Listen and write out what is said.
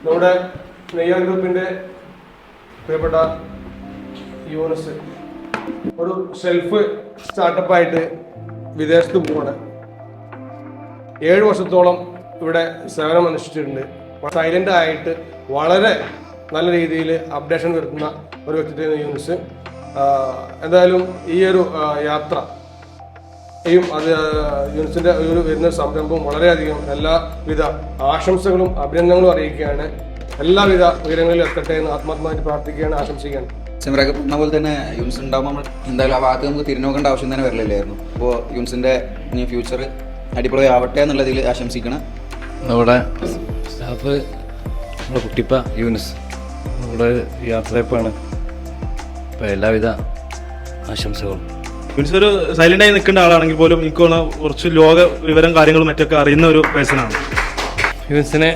നമ്മുടെ നെയ്യാർ ഗ്രൂപ്പിൻ്റെ പ്രിയപ്പെട്ട യൂനസ് ഒരു സെൽഫ് സ്റ്റാർട്ടപ്പായിട്ട് വിദേശത്ത് പോവാണ്. 7 വർഷത്തോളം ഇവിടെ സേവനം അനുഷ്ഠിച്ചിട്ടുണ്ട്. സൈലൻ്റ് ആയിട്ട് വളരെ നല്ല രീതിയിൽ അപ്ഡേഷൻ വരുത്തുന്ന ഒരു വ്യക്തിത്വം യൂനസ്. എന്തായാലും ഈ ഒരു യാത്രയും അത് യൂണിസിൻ്റെ ഒരു വരുന്ന സംരംഭം വളരെയധികം എല്ലാവിധ ആശംസകളും അഭിനന്ദനങ്ങളും അറിയിക്കുകയാണ്. എല്ലാവിധ ഉയരങ്ങളിലും എത്തട്ടെ എന്ന് ആത്മാർത്ഥമായിട്ട് പ്രാർത്ഥിക്കുകയാണ്, ആശംസിക്കുകയാണ്. സിമറൊക്കെ പറഞ്ഞ പോലെ തന്നെ യൂണിസ് ഉണ്ടാകുമ്പോൾ നമ്മൾ എന്തായാലും ആ ഭാഗത്ത് നമുക്ക് തിരിഞ്ഞോക്കേണ്ട ആവശ്യം തന്നെ വരില്ലായിരുന്നു. അപ്പോൾ യൂണിസിൻ്റെ ഇനി ഫ്യൂച്ചർ അടിപൊളി ആവട്ടെ എന്നുള്ളതിൽ ആശംസിക്കണം. നമ്മുടെ സ്റ്റാഫ്, നമ്മുടെ കുട്ടിപ്പ യൂനിസ് നമ്മുടെ യാത്രയപ്പാണ്. അപ്പോൾ എല്ലാവിധ ആശംസകളും. യൂനിസ് ഒരു സൈലൻ്റായി നിൽക്കേണ്ട ആളാണെങ്കിൽ പോലും എനിക്ക് കുറച്ച് ലോക വിവരം കാര്യങ്ങളും മറ്റൊക്കെ അറിയുന്ന ഒരു പേഴ്സണാണ്. യൂനിസിനെ